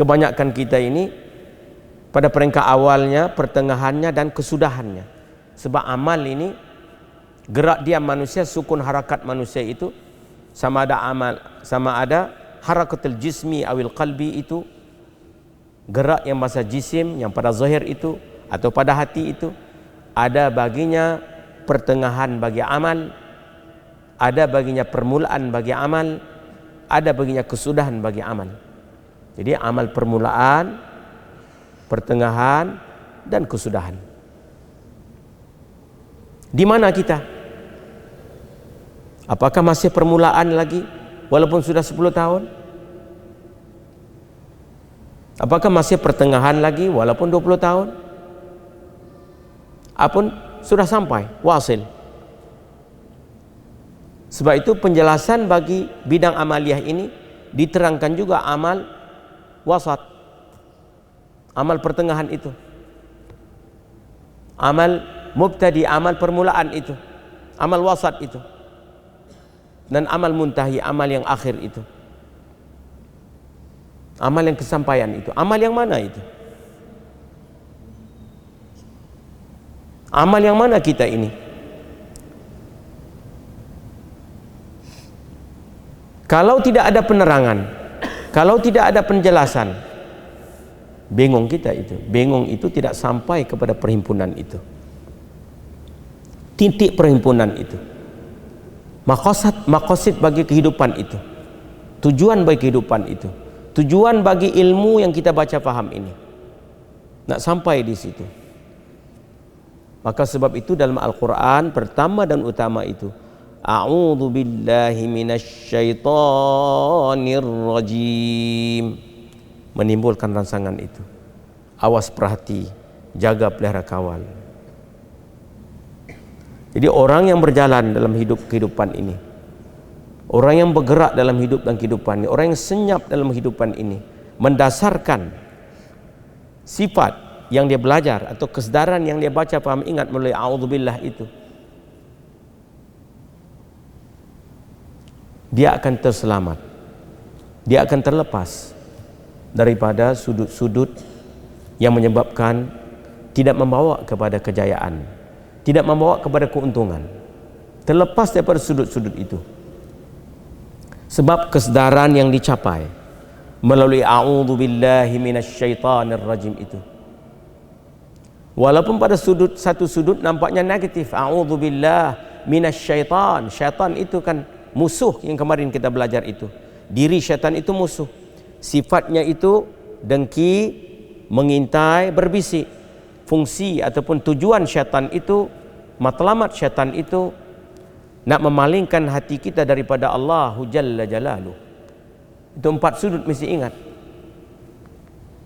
kebanyakan kita ini pada peringkat awalnya, pertengahannya dan kesudahannya. Sebab amal ini gerak diam manusia, sukun harakat manusia itu sama ada harakatul jismi awil qalbi, itu gerak yang masa jisim yang pada zahir itu atau pada hati itu, ada baginya pertengahan bagi amal, ada baginya permulaan bagi amal, ada baginya kesudahan bagi amal. Jadi amal permulaan, pertengahan dan kesudahan. Di mana kita? Apakah masih permulaan lagi walaupun sudah 10 tahun? Apakah masih pertengahan lagi walaupun 20 tahun? Apun sudah sampai wasil. Sebab itu penjelasan bagi bidang amaliyah ini diterangkan juga amal wasat, amal pertengahan itu, amal mubtadi, amal permulaan itu, amal wasat itu, dan amal muntahi, amal yang akhir itu, amal yang kesampaian itu. Amal yang mana itu? Amal yang mana kita ini? Kalau tidak ada penerangan, kalau tidak ada penjelasan, bingung kita itu. Bingung itu tidak sampai kepada perhimpunan itu, titik perhimpunan itu, maqasid bagi kehidupan itu, tujuan bagi kehidupan itu, tujuan bagi ilmu yang kita baca faham ini, nak sampai di situ. Maka sebab itu dalam Al-Quran pertama dan utama itu, a'udzu billahi minasyaitonir rajim, menimbulkan rangsangan itu. Awas, perhati, jaga, pelihara, kawal. Jadi orang yang berjalan dalam kehidupan ini, orang yang bergerak dalam hidup dan kehidupan ini, orang yang senyap dalam kehidupan ini, mendasarkan sifat yang dia belajar atau kesedaran yang dia baca paham ingat melalui a'udzubillah itu, dia akan terselamat, dia akan terlepas daripada sudut-sudut yang menyebabkan tidak membawa kepada kejayaan, tidak membawa kepada keuntungan, terlepas daripada sudut-sudut itu. Sebab kesedaran yang dicapai melalui a'udzubillahi minasyaitonir rajim itu, walaupun pada satu sudut nampaknya negatif, a'udzubillah minasyaitan, syaitan itu kan musuh yang kemarin kita belajar itu. Diri syaitan itu musuh, sifatnya itu dengki, mengintai, berbisik. Fungsi ataupun tujuan syaitan itu, matlamat syaitan itu nak memalingkan hati kita daripada Allah Jalla Jalaluh. Itu 4 sudut mesti ingat.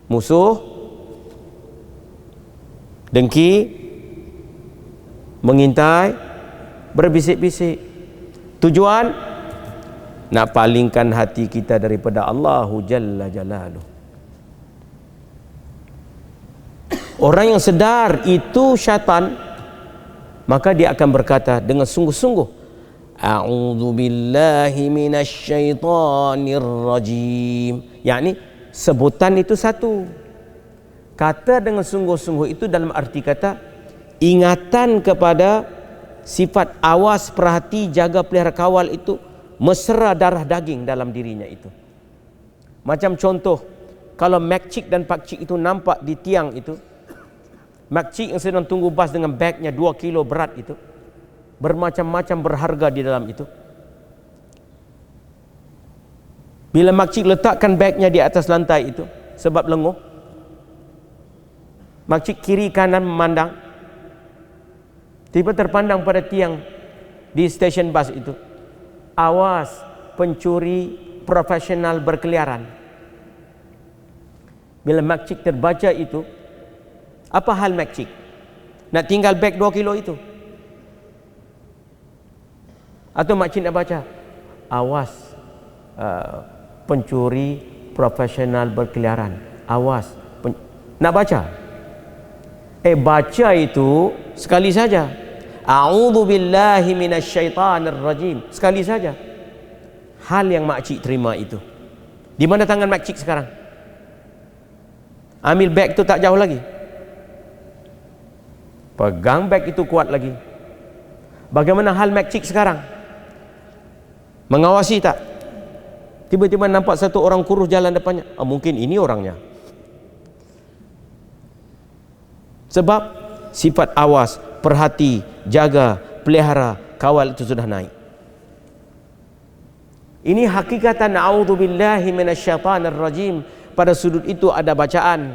Musuh, dengki, mengintai, berbisik-bisik. Tujuan nak palingkan hati kita daripada Allah Jalla Jalaluh. Orang yang sedar itu syaitan, maka dia akan berkata dengan sungguh-sungguh, a'udzubillahi minasyaitonir rajim. Yakni sebutan itu satu, kata dengan sungguh-sungguh itu dalam arti kata ingatan kepada sifat awas, perhati, jaga, pelihara, kawal itu mesra darah daging dalam dirinya itu. Macam contoh, kalau makcik dan pakcik itu nampak di tiang itu, makcik yang sedang tunggu bas dengan bagnya 2 kilo berat itu, bermacam-macam berharga di dalam itu. Bila makcik letakkan bagnya di atas lantai itu sebab lenguh, makcik kiri kanan memandang, tiba terpandang pada tiang di stesen bas itu, awas pencuri profesional berkeliaran. Bila makcik terbaca itu, apa hal makcik? Nak tinggal beg 2 kilo itu? Atau makcik nak baca, awas pencuri profesional berkeliaran, awas nak baca? Baca itu sekali saja, a'udzubillahi minasyaitonir rajim, sekali saja. Hal yang makcik terima itu, di mana tangan makcik sekarang? Ambil beg itu tak jauh lagi. Pegang beg itu kuat lagi. Bagaimana hal makcik sekarang? Mengawasi tak? Tiba-tiba nampak satu orang kurus jalan depannya. Mungkin ini orangnya. Sebab sifat awas, perhati, jaga, pelihara, kawal itu sudah naik. Ini hakikatan a'udzubillahi minasyaitonir rajim. Pada sudut itu ada bacaan.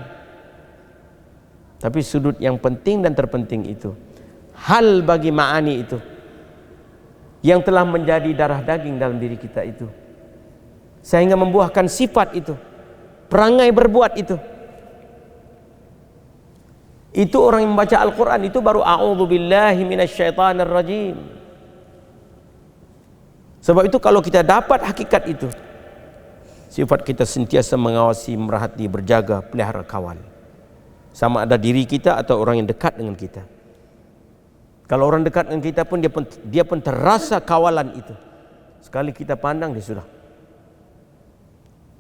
Tapi sudut yang penting dan terpenting itu, hal bagi ma'ani itu yang telah menjadi darah daging dalam diri kita itu, sehingga membuahkan sifat itu, perangai berbuat itu. Itu orang yang membaca Al-Quran itu baru a'udzubillahi minasyaitonir rajim. Sebab itu kalau kita dapat hakikat itu, sifat kita sentiasa mengawasi, merhati, berjaga, pelihara, kawal. Sama ada diri kita atau orang yang dekat dengan kita. Kalau orang dekat dengan kita pun dia pun terasa kawalan itu. Sekali kita pandang dia sudah.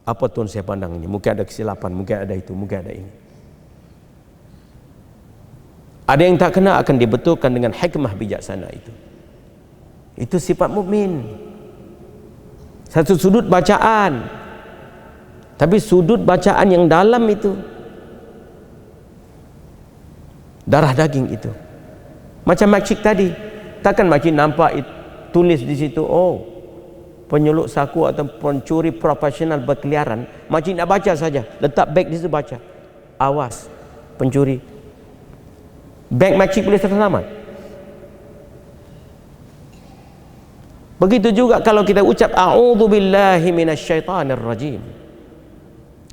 Apa tuan saya pandang ini? Mungkin ada kesilapan, mungkin ada itu, mungkin ada ini. Ada yang tak kena akan dibetulkan dengan hikmah bijaksana itu. Itu sifat mukmin. Satu sudut bacaan, tapi sudut bacaan yang dalam itu darah daging itu. Macam makcik tadi, takkan makcik nampak tulis di situ, oh penyeluk saku atau pencuri profesional berkeliaran. Makcik nak baca saja, letak beg di situ baca, awas pencuri. Beg makcik boleh selamat. Begitu juga kalau kita ucap a'udzubillahi minasyaitonir rajim.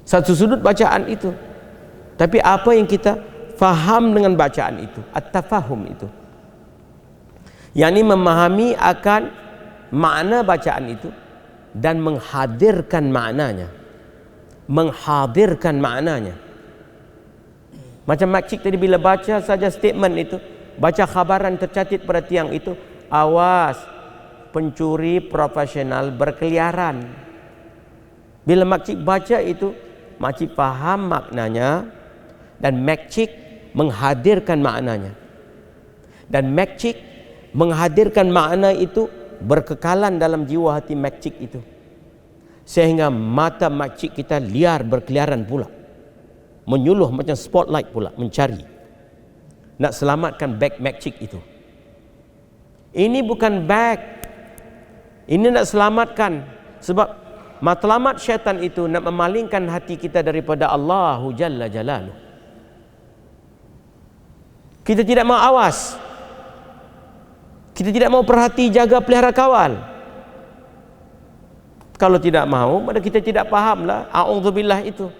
Satu sudut bacaan itu. Tapi apa yang kita faham dengan bacaan itu, at-tafahum itu, yakni memahami akan makna bacaan itu dan menghadirkan maknanya. Menghadirkan maknanya. Macam makcik tadi bila baca saja statement itu, baca khabaran tercatat pada tiang itu, awas pencuri profesional berkeliaran. Bila makcik baca itu, makcik faham maknanya dan makcik menghadirkan maknanya. Dan makcik menghadirkan makna itu berkekalan dalam jiwa hati makcik itu. Sehingga mata makcik kita liar berkeliaran pula. Menyuluh macam spotlight pula, mencari. Nak selamatkan beg makcik itu. Ini bukan beg. Ini nak selamatkan. Sebab matlamat syaitan itu nak memalingkan hati kita daripada Allahu Jalla Jalaluh. Kita tidak mau awas. Kita tidak mau perhati, jaga, pelihara, kawal. Kalau tidak mau, maka kita tidak fahamlah a'udzubillah itu.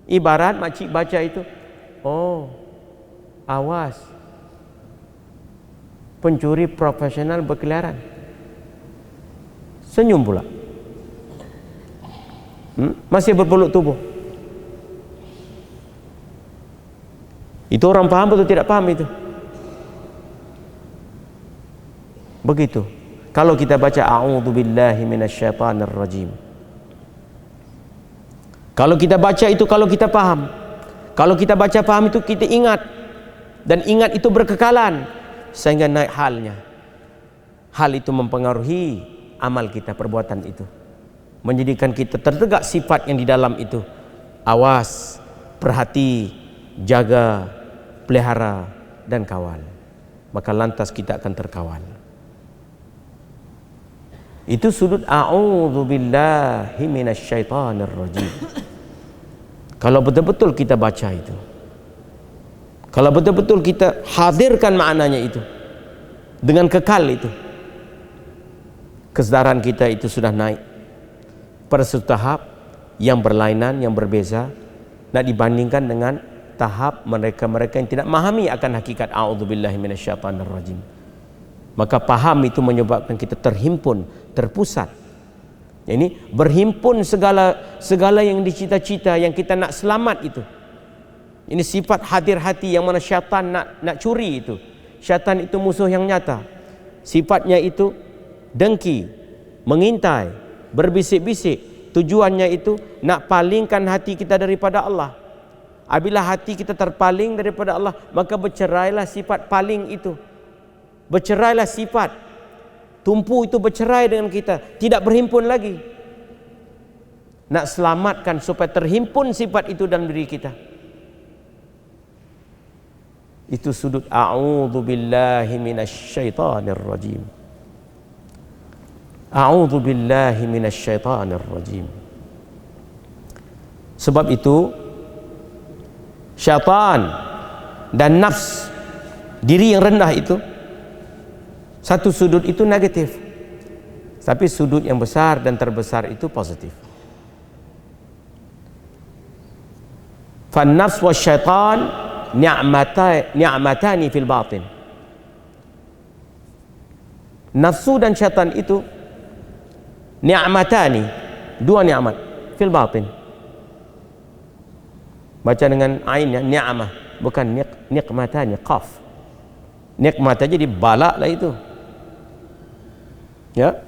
Ibarat makcik baca itu, oh awas pencuri profesional berkeliaran. Senyum pula. Masih berpeluk tubuh. Itu orang paham atau tidak paham itu? Begitu. Kalau kita baca a'udzubillahi minasyaitonir rajim. Kalau kita baca itu, kalau kita paham. Kalau kita baca paham itu, kita ingat. Dan ingat itu berkekalan sehingga naik halnya. Hal itu mempengaruhi amal kita, perbuatan itu. Menjadikan kita tertegak sifat yang di dalam itu. Awas, perhati, jaga, pelihara dan kawal. Maka lantas kita akan terkawal. Itu sudut a'udzubillahi minasyaitonir rajim. Kalau betul-betul kita baca itu, kalau betul-betul kita hadirkan maknanya itu dengan kekal itu, kesedaran kita itu sudah naik pada satu tahap yang berlainan, yang berbeza, nak dibandingkan dengan tahap mereka-mereka yang tidak memahami akan hakikat a'udzubillahi minasyaitonir rajim. Maka paham itu menyebabkan kita terhimpun, terpusat. Ini berhimpun segala yang dicita-cita, yang kita nak selamat itu. Ini sifat hadir hati yang mana syaitan nak curi itu. Syaitan itu musuh yang nyata. Sifatnya itu dengki, mengintai, berbisik-bisik. Tujuannya itu nak palingkan hati kita daripada Allah. Apabila hati kita terpaling daripada Allah, maka bercerailah sifat paling itu. Bercerailah sifat. Tumpu itu bercerai dengan kita, tidak berhimpun lagi. Nak selamatkan supaya terhimpun sifat itu dalam diri kita. Itu sudut a'udzu billahi minasyaitonir rajim. A'udzu billahi minasyaitonir rajim. Sebab itu syaitan dan nafs, diri yang rendah itu, satu sudut itu negatif, tapi sudut yang besar dan terbesar itu positif. Fan nafs wa syaitan ni'matani fil batin. Nafsu dan syaitan itu ni'matani, dua nikmat fil batin. Baca dengan ain ya, ni'mah, bukan nikmatani, qaf. Nikmat aja dibalak lah itu. Ya.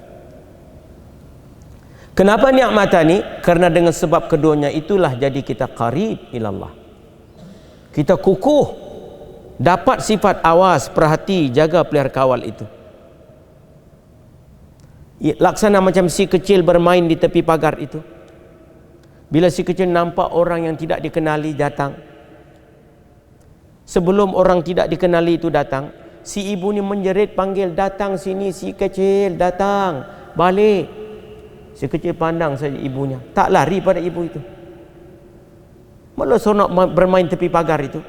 Kenapa ni'matani? Karena dengan sebab keduanya itulah jadi kita qarib ilallah. Kita kukuh, dapat sifat awas, perhati, jaga, pelihara, kawal itu. Laksana macam si kecil bermain di tepi pagar itu. Bila si kecil nampak orang yang tidak dikenali datang, sebelum orang tidak dikenali itu datang, si ibu ni menjerit panggil, datang sini si kecil, datang, balik. Si kecil pandang saja ibunya, tak lari pada ibu itu, malah seronok bermain tepi pagar itu.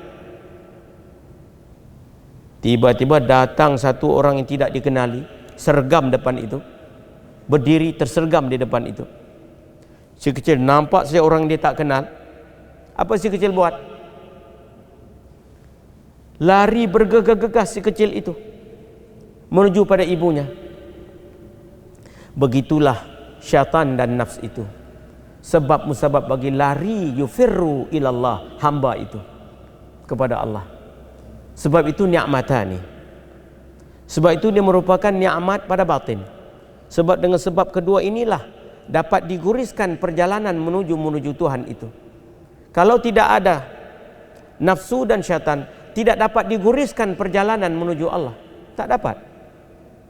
Tiba-tiba datang satu orang yang tidak dikenali, sergam depan itu, berdiri tersergam di depan itu. Si kecil nampak saja orang dia tak kenal. Apa si kecil buat? Lari bergegas-gegas si kecil itu menuju pada ibunya. Begitulah syaitan dan nafs itu. Sebab musabab bagi lari yufirru ilallah, hamba itu kepada Allah. Sebab itu ni'matani. Sebab itu dia merupakan nikmat pada batin. Sebab dengan sebab kedua inilah dapat diguriskan perjalanan menuju Tuhan itu. Kalau tidak ada nafsu dan syaitan, tidak dapat diguriskan perjalanan menuju Allah. Tak dapat.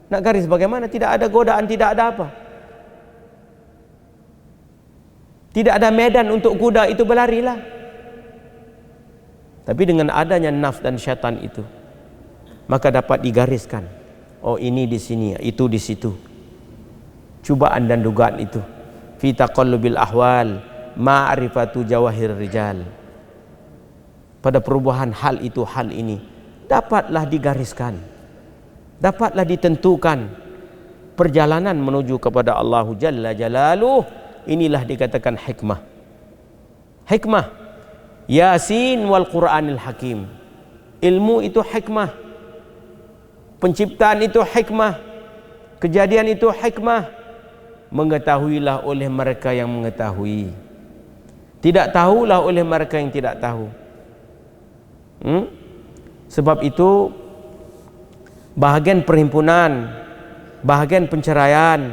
Nak garis bagaimana? Tidak ada godaan, tidak ada apa. Tidak ada medan untuk kuda itu berlarilah. Tapi dengan adanya nafs dan syaitan itu, maka dapat digariskan. Oh, ini di sini, itu di situ. Cubaan dan dugaan itu. Fi taqallubil ahwal ma'rifatu jawahir rijal. Pada perubahan hal itu, hal ini dapatlah digariskan, dapatlah ditentukan perjalanan menuju kepada Allah Jalla Jalaluh. Inilah dikatakan hikmah. Hikmah Yasin wal Qur'anil Hakim. Ilmu itu hikmah, penciptaan itu hikmah, kejadian itu hikmah. Mengetahuilah oleh mereka yang mengetahui, tidak tahulah oleh mereka yang tidak tahu. Sebab itu bahagian perhimpunan, bahagian penceraian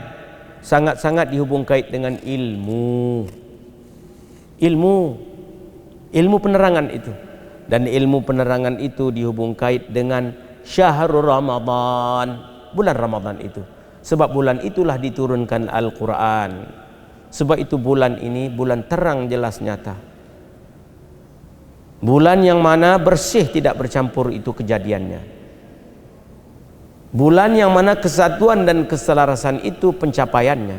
sangat-sangat dihubung kait dengan ilmu. Ilmu penerangan itu. Dan ilmu penerangan itu dihubung kait dengan syahrul Ramadan, bulan Ramadan itu. Sebab bulan itulah diturunkan Al-Quran. Sebab itu bulan ini bulan terang jelas nyata. Bulan yang mana bersih tidak bercampur itu kejadiannya. Bulan yang mana kesatuan dan keselarasan itu pencapaiannya.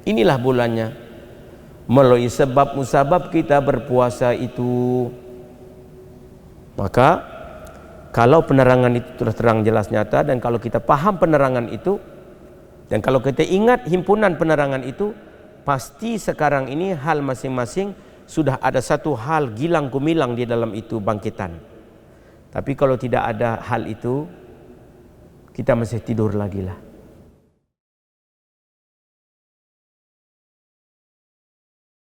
Inilah bulannya. Melalui sebab musabab kita berpuasa itu. Maka kalau penerangan itu sudah terang jelas nyata, dan kalau kita paham penerangan itu, dan kalau kita ingat himpunan penerangan itu, pasti sekarang ini hal masing-masing sudah ada satu hal gilang gemilang di dalam itu bangkitan. Tapi kalau tidak ada hal itu, kita masih tidur lagi lah.